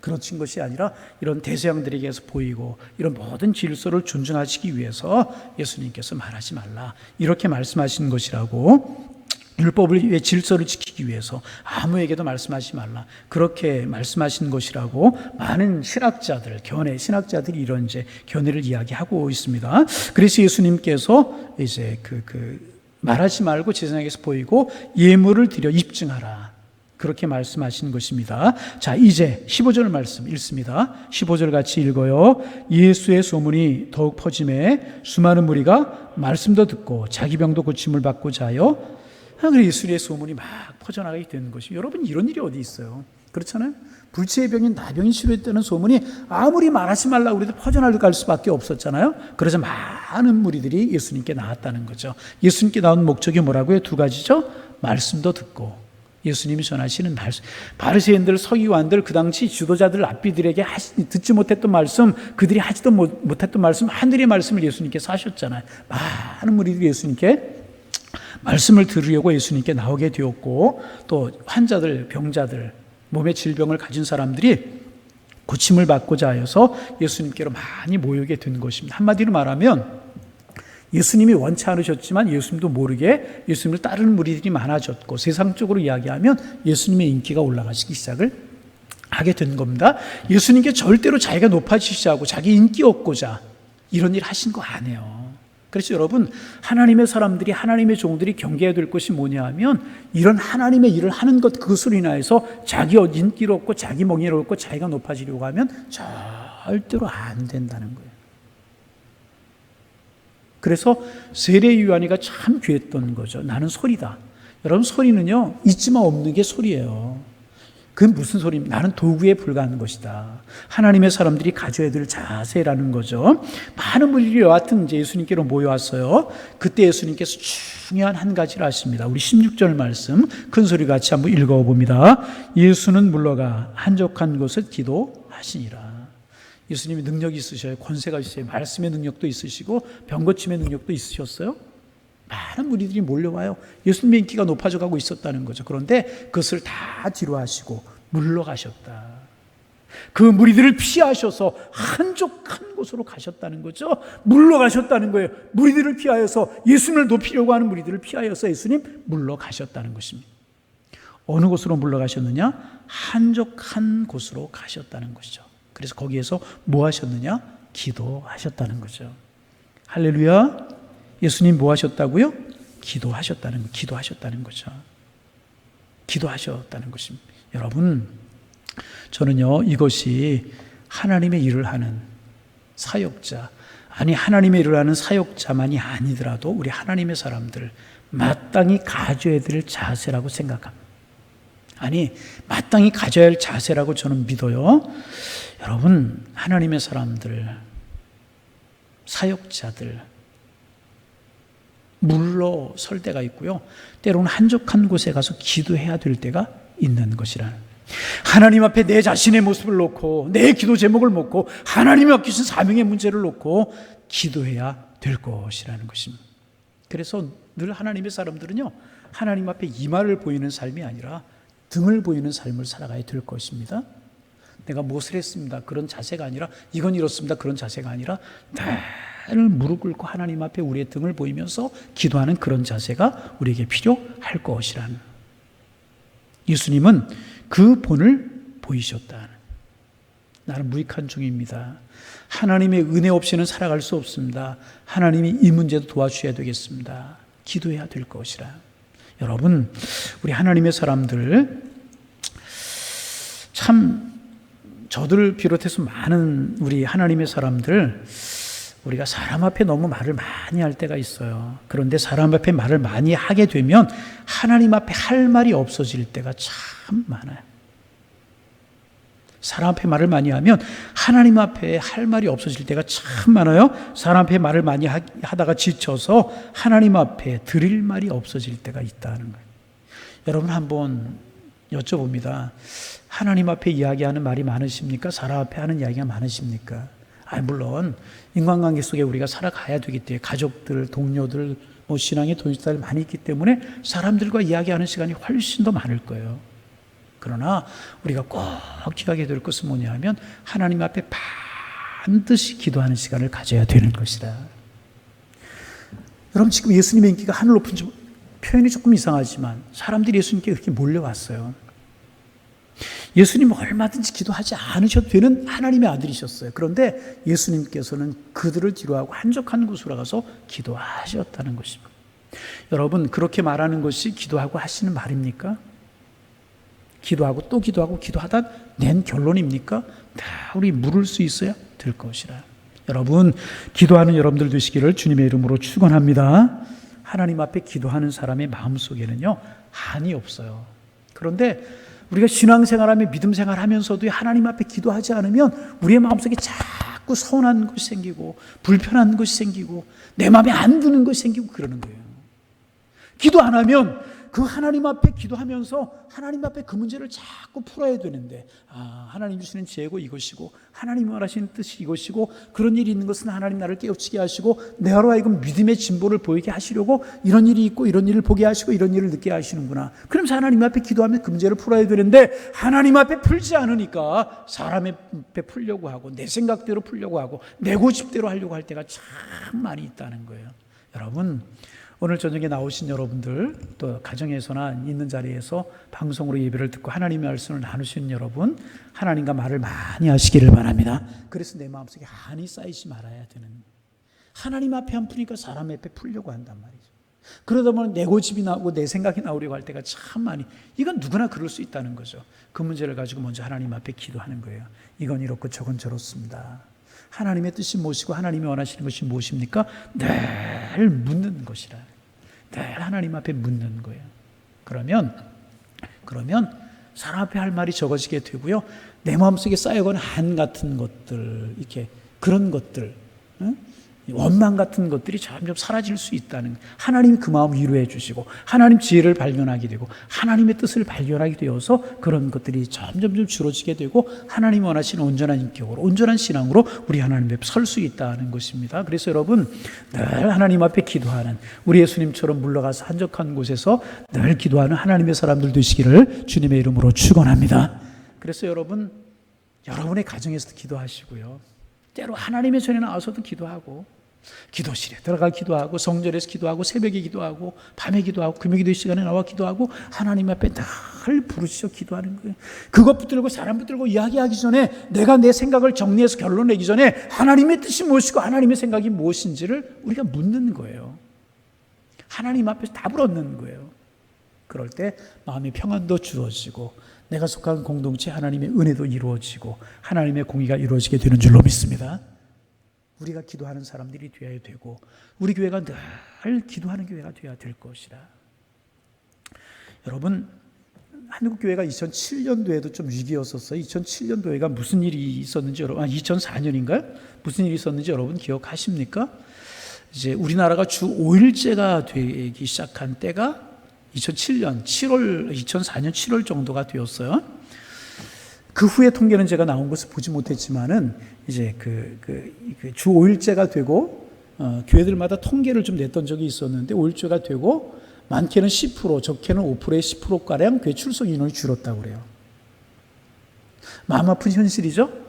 그러신 것이 아니라 이런 대서양들에게서 보이고 이런 모든 질서를 존중하시기 위해서 예수님께서 말하지 말라, 이렇게 말씀하시는 것이라고, 율법의 질서를 지키기 위해서 아무에게도 말씀하지 말라, 그렇게 말씀하신 것이라고 많은 신학자들이 이런 이제 견해를 이야기하고 있습니다. 그래서 예수님께서 이제 말하지 말고 제사장에게서 보이고 예물을 드려 입증하라, 그렇게 말씀하신 것입니다. 자, 이제 15절 말씀 읽습니다. 15절 같이 읽어요. 예수의 소문이 더욱 퍼짐에 수많은 무리가 말씀도 듣고 자기 병도 고침을 받고자 하여, 그래서 예수의 소문이 막 퍼져나가게 되는 것입니다. 여러분, 이런 일이 어디 있어요? 그렇잖아요. 불치의 병인 나병이 치료했다는 소문이 아무리 말하지 말라고 그래도 퍼져나갈 수밖에 없었잖아요. 그래서 많은 무리들이 예수님께 나왔다는 거죠. 예수님께 나온 목적이 뭐라고요? 두 가지죠. 말씀도 듣고, 예수님이 전하시는 말씀. 바리새인들, 서기관들, 그 당시 지도자들, 랍비들에게 듣지 못했던 말씀, 그들이 하지도 못했던 말씀, 하늘의 말씀을 예수님께서 하셨잖아요. 많은 무리들이 예수님께 말씀을 들으려고 예수님께 나오게 되었고, 또 환자들, 병자들, 몸의 질병을 가진 사람들이 고침을 받고자 하여서 예수님께로 많이 모이게 된 것입니다. 한마디로 말하면 예수님이 원치 않으셨지만 예수님도 모르게 예수님을 따르는 무리들이 많아졌고, 세상적으로 이야기하면 예수님의 인기가 올라가기 시작을 하게 된 겁니다. 예수님께 절대로 자기가 높아지시자고 자기 인기 얻고자 이런 일 하신 거 아니에요. 그래서 여러분, 하나님의 사람들이, 하나님의 종들이 경계해야 될 것이 뭐냐 하면, 이런 하나님의 일을 하는 것, 그것으로 인하여서 자기 인기를 얻고 자기 멍에를 얻고 자기가 높아지려고 하면 절대로 안 된다는 거예요. 그래서 세례 요한이가 참 귀했던 거죠. 나는 소리다. 여러분, 소리는요, 있지만 없는 게 소리예요. 그건 무슨 소리입니까? 나는 도구에 불과한 것이다. 하나님의 사람들이 가져야 될 자세라는 거죠. 많은 분들이 여하튼 이제 예수님께로 모여왔어요. 그때 예수님께서 중요한 한 가지를 하십니다. 우리 16절 말씀 큰 소리 같이 한번 읽어봅니다. 예수는 물러가 한적한 곳에 기도하시니라. 예수님이 능력이 있으셔요. 권세가 있으세요. 말씀의 능력도 있으시고 병고침의 능력도 있으셨어요. 많은 무리들이 몰려와요. 예수님의 인기가 높아져 가고 있었다는 거죠. 그런데 그것을 다 뒤로 하시고 물러가셨다. 그 무리들을 피하셔서 한적한 곳으로 가셨다는 거죠. 물러가셨다는 거예요. 무리들을 피하여서, 예수님을 높이려고 하는 무리들을 피하여서 예수님 물러가셨다는 것입니다. 어느 곳으로 물러가셨느냐? 한적한 곳으로 가셨다는 것이죠. 그래서 거기에서 뭐 하셨느냐? 기도하셨다는 거죠. 할렐루야. 예수님 뭐 하셨다고요? 기도하셨다는 거죠. 기도하셨다는 것입니다. 여러분, 저는요, 이것이 하나님의 일을 하는 사역자, 아니 하나님의 일을 하는 사역자만이 아니더라도 우리 하나님의 사람들 마땅히 가져야 될 자세라고 생각합니다. 아니, 마땅히 가져야 할 자세라고 저는 믿어요. 여러분, 하나님의 사람들, 사역자들 물러설 때가 있고요, 때로는 한적한 곳에 가서 기도해야 될 때가 있는 것이라는, 하나님 앞에 내 자신의 모습을 놓고 내 기도 제목을 놓고 하나님이 맡기신 사명의 문제를 놓고 기도해야 될 것이라는 것입니다. 그래서 늘 하나님의 사람들은요, 하나님 앞에 이마를 보이는 삶이 아니라 등을 보이는 삶을 살아가야 될 것입니다. 내가 무엇을 했습니다, 그런 자세가 아니라, 이건 이렇습니다, 그런 자세가 아니라 늘 무릎 꿇고 하나님 앞에 우리의 등을 보이면서 기도하는 그런 자세가 우리에게 필요할 것이라는, 예수님은 그 본을 보이셨다. 나는 무익한 종입니다. 하나님의 은혜 없이는 살아갈 수 없습니다. 하나님이 이 문제도 도와주셔야 되겠습니다. 기도해야 될 것이라. 여러분, 우리 하나님의 사람들, 참 저들을 비롯해서 많은 우리 하나님의 사람들, 우리가 사람 앞에 너무 말을 많이 할 때가 있어요. 그런데 사람 앞에 말을 많이 하게 되면 하나님 앞에 할 말이 없어질 때가 참 많아요. 사람 앞에 말을 많이 하면 하나님 앞에 할 말이 없어질 때가 참 많아요. 사람 앞에 말을 많이 하다가 지쳐서 하나님 앞에 드릴 말이 없어질 때가 있다는 거예요. 여러분, 한번 여쭤봅니다. 하나님 앞에 이야기하는 말이 많으십니까? 사람 앞에 하는 이야기가 많으십니까? 물론 인간관계 속에 우리가 살아가야 되기 때문에 가족들, 동료들, 신앙의 동지들 많이 있기 때문에 사람들과 이야기하는 시간이 훨씬 더 많을 거예요. 그러나 우리가 꼭 기억해야 될 것은 뭐냐 하면 하나님 앞에 반드시 기도하는 시간을 가져야 되는 것이다. 여러분, 지금 예수님의 인기가 하늘 높은, 표현이 조금 이상하지만 사람들이 예수님께 그렇게 몰려왔어요. 예수님은 얼마든지 기도하지 않으셔도 되는 하나님의 아들이셨어요. 그런데 예수님께서는 그들을 뒤로하고 한적한 곳으로 가서 기도하셨다는 것입니다. 여러분, 그렇게 말하는 것이 기도하고 하시는 말입니까? 기도하고 또 기도하고 기도하다 낸 결론입니까? 다 우리 물을 수 있어야 될 것이라. 여러분, 기도하는 여러분들 되시기를 주님의 이름으로 축원합니다. 하나님 앞에 기도하는 사람의 마음속에는요, 한이 없어요. 그런데 우리가 신앙생활하며 믿음생활하면서도 하나님 앞에 기도하지 않으면 우리의 마음속에 자꾸 서운한 것이 생기고 불편한 것이 생기고 내 마음에 안 드는 것이 생기고 그러는 거예요. 기도 안 하면 그 하나님 앞에 기도하면서 하나님 앞에 그 문제를 자꾸 풀어야 되는데, 하나님 주시는 지혜고 이것이고 하나님이 원하시는 뜻이 이것이고 그런 일이 있는 것은 하나님 나를 깨우치게 하시고 내가로 하여금 믿음의 진보를 보이게 하시려고 이런 일이 있고 이런 일을 보게 하시고 이런 일을 느끼게 하시는구나. 그러면서 하나님 앞에 기도하면 그 문제를 풀어야 되는데 하나님 앞에 풀지 않으니까 사람 앞에 풀려고 하고 내 생각대로 풀려고 하고 내 고집대로 하려고 할 때가 참 많이 있다는 거예요. 여러분, 오늘 저녁에 나오신 여러분들, 또 가정에서나 있는 자리에서 방송으로 예배를 듣고 하나님의 말씀을 나누시는 여러분, 하나님과 말을 많이 하시기를 바랍니다. 그래서 내 마음속에 한이 쌓이지 말아야 되는, 하나님 앞에 안 푸니까 사람 앞에 풀려고 한단 말이죠. 그러다 보면 내 고집이 나오고 내 생각이 나오려고 할 때가 참 많이, 이건 누구나 그럴 수 있다는 거죠. 그 문제를 가지고 먼저 하나님 앞에 기도하는 거예요. 이건 이렇고 저건 저렇습니다. 하나님의 뜻이 무엇이고 하나님이 원하시는 것이 무엇입니까? 늘 묻는 것이라. 늘 하나님 앞에 묻는 거예요. 그러면 사람 앞에 할 말이 적어지게 되고요. 내 마음속에 쌓여간 한 같은 것들, 이렇게 그런 것들, 원망 같은 것들이 점점 사라질 수 있다는 거예요. 하나님이 그 마음 위로해 주시고 하나님 지혜를 발견하게 되고 하나님의 뜻을 발견하게 되어서 그런 것들이 점점 줄어지게 되고 하나님이 원하시는 온전한 인격으로, 온전한 신앙으로 우리 하나님 앞에 설 수 있다는 것입니다. 그래서 여러분, 늘 하나님 앞에 기도하는, 우리 예수님처럼 물러가서 한적한 곳에서 늘 기도하는 하나님의 사람들 되시기를 주님의 이름으로 축원합니다. 그래서 여러분, 여러분의 가정에서도 기도하시고요, 때로 하나님의 전에 나와서도 기도하고, 기도실에 들어가 기도하고, 성전에서 기도하고, 새벽에 기도하고, 밤에 기도하고, 금요기도 시간에 나와 기도하고, 하나님 앞에 늘 부르짖어 기도하는 거예요. 그것 붙들고 사람 붙들고 이야기하기 전에, 내가 내 생각을 정리해서 결론 내기 전에 하나님의 뜻이 무엇이고 하나님의 생각이 무엇인지를 우리가 묻는 거예요. 하나님 앞에서 답을 얻는 거예요. 그럴 때 마음의 평안도 주어지고 내가 속한 공동체 하나님의 은혜도 이루어지고 하나님의 공의가 이루어지게 되는 줄로 믿습니다. 우리가 기도하는 사람들이 되어야 되고 우리 교회가 늘 기도하는 교회가 되어야 될 것이라. 여러분, 한국교회가 2007년도에도 좀 위기였었어요. 2007년도에가 무슨 일이 있었는지 2004년인가요? 무슨 일이 있었는지 여러분 기억하십니까? 이제 우리나라가 주 5일제가 되기 시작한 때가 2004년 7월 정도가 되었어요. 그 후에 통계는 제가 나온 것을 보지 못했지만은 이제 주 5일제가 되고 교회들마다 통계를 좀 냈던 적이 있었는데 5일제가 되고 많게는 10%, 적게는 5%의 10%가량 교회 출석 인원이 줄었다고 그래요. 마음 아픈 현실이죠.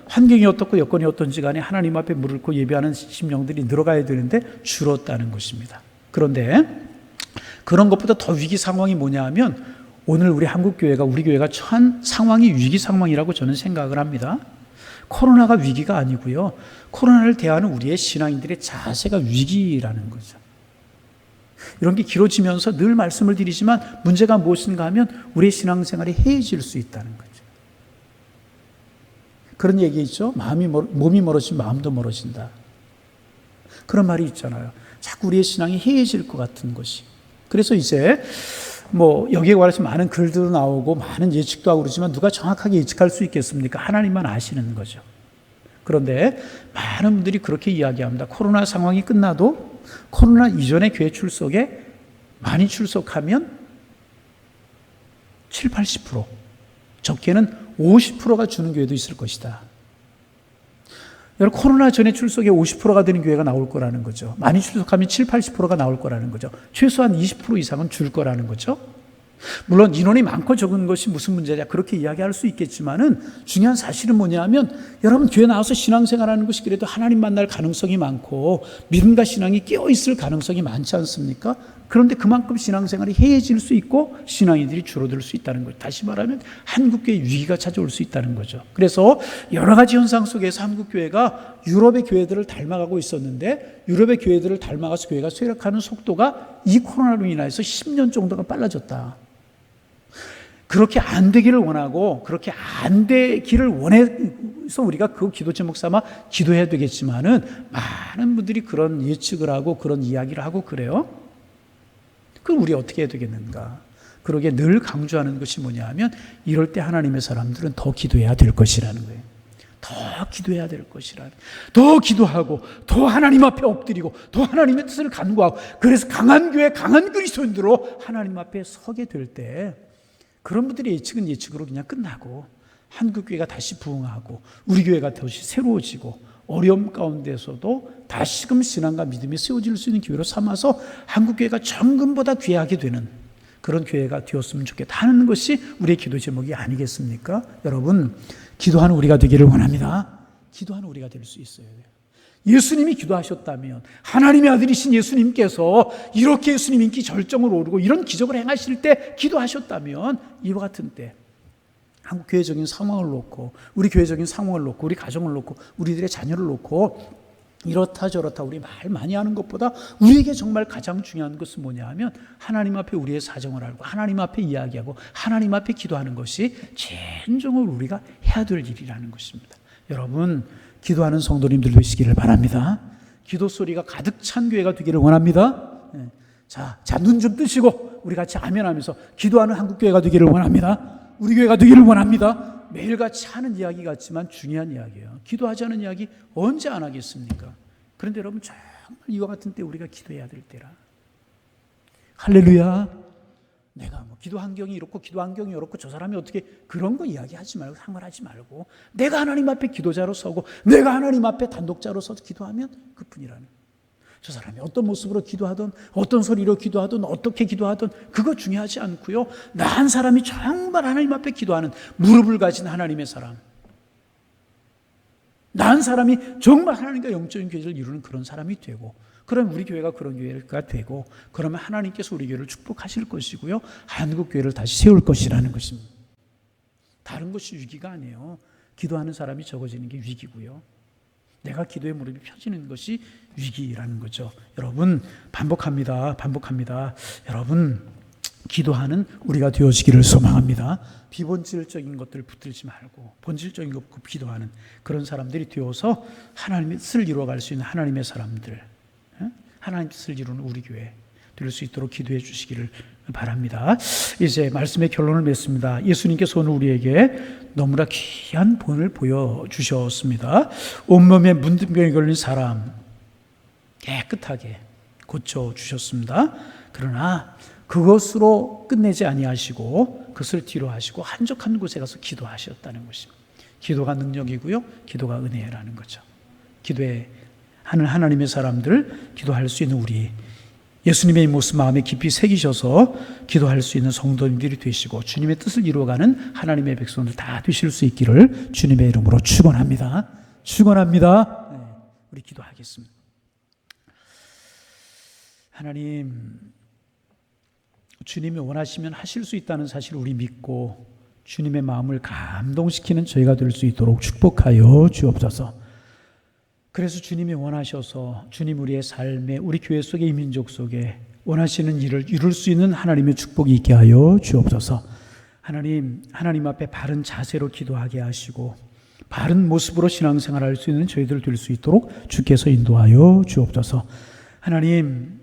환경이 어떻고 여건이 어떤지 간에 하나님 앞에 무릎 꿇고 예배하는 심령들이 늘어가야 되는데 줄었다는 것입니다. 그런데 그런 것보다 더 위기 상황이 뭐냐 하면 오늘 우리 한국교회가 우리 교회가 처한 상황이 위기 상황이라고 저는 생각을 합니다. 코로나가 위기가 아니고요. 코로나를 대하는 우리의 신앙인들의 자세가 위기라는 거죠. 이런 게 길어지면서 늘 말씀을 드리지만 문제가 무엇인가 하면 우리의 신앙생활이 해해질 수 있다는 거죠. 그런 얘기 있죠. 몸이 멀어지면 마음도 멀어진다. 그런 말이 있잖아요. 자꾸 우리의 신앙이 해해질 것 같은 것이. 그래서 이제 여기에 관해서 많은 글도 나오고 많은 예측도 하고 그러지만 누가 정확하게 예측할 수 있겠습니까? 하나님만 아시는 거죠. 그런데 많은 분들이 그렇게 이야기합니다. 코로나 상황이 끝나도 코로나 이전의 교회 출석에 많이 출석하면 7, 80%, 적게는 50%가 주는 교회도 있을 것이다. 여러분, 코로나 전에 출석에 50%가 되는 교회가 나올 거라는 거죠. 많이 출석하면 7, 80%가 나올 거라는 거죠. 최소한 20% 이상은 줄 거라는 거죠. 물론 인원이 많고 적은 것이 무슨 문제냐 그렇게 이야기할 수 있겠지만은 중요한 사실은 뭐냐 하면 여러분 교회 나와서 신앙생활하는 것이 그래도 하나님 만날 가능성이 많고 믿음과 신앙이 깨어있을 가능성이 많지 않습니까? 그런데 그만큼 신앙생활이 해해질 수 있고 신앙인들이 줄어들 수 있다는 거죠. 다시 말하면 한국교회 위기가 찾아올 수 있다는 거죠. 그래서 여러 가지 현상 속에서 한국교회가 유럽의 교회들을 닮아가고 있었는데 유럽의 교회들을 닮아가서 교회가 쇠락하는 속도가 이 코로나로 인해서 10년 정도가 빨라졌다. 그렇게 안 되기를 원하고 그렇게 안 되기를 원해서 우리가 그 기도 제목 삼아 기도해야 되겠지만은 많은 분들이 그런 예측을 하고 그런 이야기를 하고 그래요. 그럼 우리 어떻게 해야 되겠는가? 그러게 늘 강조하는 것이 뭐냐 하면 이럴 때 하나님의 사람들은 더 기도해야 될 것이라는 거예요. 더 기도해야 될 것이라는, 더 기도하고 더 하나님 앞에 엎드리고 더 하나님의 뜻을 간구하고 그래서 강한 교회 강한 그리스도인들로 하나님 앞에 서게 될 때 그런 분들의 예측은 예측으로 그냥 끝나고 한국교회가 다시 부흥하고 우리 교회가 다시 새로워지고 어려움 가운데서도 다시금 신앙과 믿음이 세워질 수 있는 교회로 삼아서 한국교회가 정금보다 귀하게 되는 그런 교회가 되었으면 좋겠다 하는 것이 우리의 기도 제목이 아니겠습니까? 여러분, 기도하는 우리가 되기를 원합니다. 기도하는 우리가 될 수 있어야 돼요. 예수님이 기도하셨다면 하나님의 아들이신 예수님께서 이렇게 예수님 인기 절정을 오르고 이런 기적을 행하실 때 기도하셨다면 이와 같은 때 한국 교회적인 상황을 놓고 우리 교회적인 상황을 놓고 우리 가정을 놓고 우리들의 자녀를 놓고 이렇다 저렇다 우리 말 많이 하는 것보다 우리에게 정말 가장 중요한 것은 뭐냐 하면 하나님 앞에 우리의 사정을 알고 하나님 앞에 이야기하고 하나님 앞에 기도하는 것이 진정으로 우리가 해야 될 일이라는 것입니다. 여러분, 기도하는 성도님들 되시기를 바랍니다. 기도 소리가 가득 찬 교회가 되기를 원합니다. 자, 눈 좀 뜨시고 우리 같이 아멘하면서 기도하는 한국교회가 되기를 원합니다. 우리 교회가 되기를 원합니다. 매일같이 하는 이야기 같지만 중요한 이야기예요. 기도하지 않은 이야기 언제 안 하겠습니까? 그런데 여러분 정말 이와 같은 때 우리가 기도해야 될 때라. 할렐루야. 내가 기도 환경이 이렇고 기도 환경이 이렇고 저 사람이 어떻게 그런 거 이야기하지 말고 상관하지 말고 내가 하나님 앞에 기도자로 서고 내가 하나님 앞에 단독자로 서서 기도하면 그뿐이라는. 저 사람이 어떤 모습으로 기도하든 어떤 소리로 기도하든 어떻게 기도하든 그거 중요하지 않고요. 나 한 사람이 정말 하나님 앞에 기도하는 무릎을 가진 하나님의 사람, 나 한 사람이 정말 하나님과 영적인 교제를 이루는 그런 사람이 되고 그러면 우리 교회가 그런 교회가 되고 그러면 하나님께서 우리 교회를 축복하실 것이고요. 한국 교회를 다시 세울 것이라는 것입니다. 다른 것이 위기가 아니에요. 기도하는 사람이 적어지는 게 위기고요. 내가 기도의 무릎이 펴지는 것이 위기라는 거죠. 여러분 반복합니다. 여러분 기도하는 우리가 되어지기를 소망합니다. 비본질적인 것들을 붙들지 말고 본질적인 것 기도하는 그런 사람들이 되어서 하나님의 뜻을 이루어갈 수 있는 하나님의 사람들, 하나님의 뜻을 이루는 우리 교회 될 수 있도록 기도해 주시기를 바랍니다. 이제 말씀의 결론을 맺습니다. 예수님께서 오늘 우리에게 너무나 귀한 본을 보여주셨습니다. 온몸에 문둥병에 걸린 사람 깨끗하게 고쳐주셨습니다. 그러나 그것으로 끝내지 아니하시고 그것을 뒤로 하시고 한적한 곳에 가서 기도하셨다는 것입니다. 기도가 능력이고요, 기도가 은혜라는 거죠. 기도하는 하나님의 사람들, 기도할 수 있는 우리, 예수님의 모습 마음에 깊이 새기셔서 기도할 수 있는 성도님들이 되시고 주님의 뜻을 이루어가는 하나님의 백성들 다 되실 수 있기를 주님의 이름으로 축원합니다. 축원합니다. 네, 우리 기도하겠습니다. 하나님, 주님이 원하시면 하실 수 있다는 사실을 우리 믿고 주님의 마음을 감동시키는 저희가 될 수 있도록 축복하여 주옵소서. 그래서 주님이 원하셔서 주님 우리의 삶에 우리 교회 속에 이 민족 속에 원하시는 일을 이룰 수 있는 하나님의 축복이 있게 하여 주옵소서. 하나님 앞에 바른 자세로 기도하게 하시고 바른 모습으로 신앙생활할 수 있는 저희들 될 수 있도록 주께서 인도하여 주옵소서. 하나님,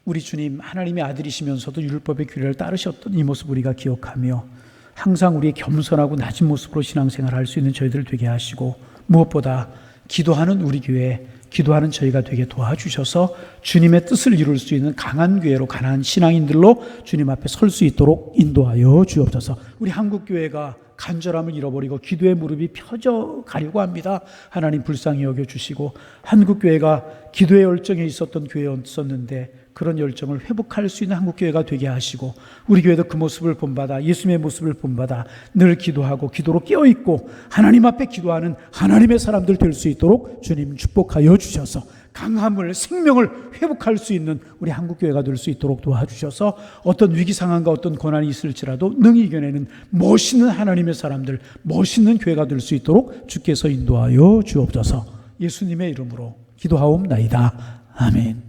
우리 주님 하나님의 아들이시면서도 율법의 규례를 따르셨던 이 모습 우리가 기억하며 항상 우리의 겸손하고 낮은 모습으로 신앙생활할 수 있는 저희들 되게 하시고 무엇보다 기도하는 우리 교회, 기도하는 저희가 되게 도와주셔서 주님의 뜻을 이룰 수 있는 강한 교회로, 강한 신앙인들로 주님 앞에 설 수 있도록 인도하여 주옵소서. 우리 한국교회가 간절함을 잃어버리고 기도의 무릎이 펴져 가려고 합니다. 하나님 불쌍히 여겨주시고 한국교회가 기도의 열정에 있었던 교회였었는데 그런 열정을 회복할 수 있는 한국교회가 되게 하시고 우리 교회도 그 모습을 본받아 예수님의 모습을 본받아 늘 기도하고 기도로 깨어있고 하나님 앞에 기도하는 하나님의 사람들 될 수 있도록 주님 축복하여 주셔서 강함을, 생명을 회복할 수 있는 우리 한국교회가 될 수 있도록 도와주셔서 어떤 위기 상황과 어떤 고난이 있을지라도 능히 이겨내는 멋있는 하나님의 사람들, 멋있는 교회가 될 수 있도록 주께서 인도하여 주옵소서. 예수님의 이름으로 기도하옵나이다. 아멘.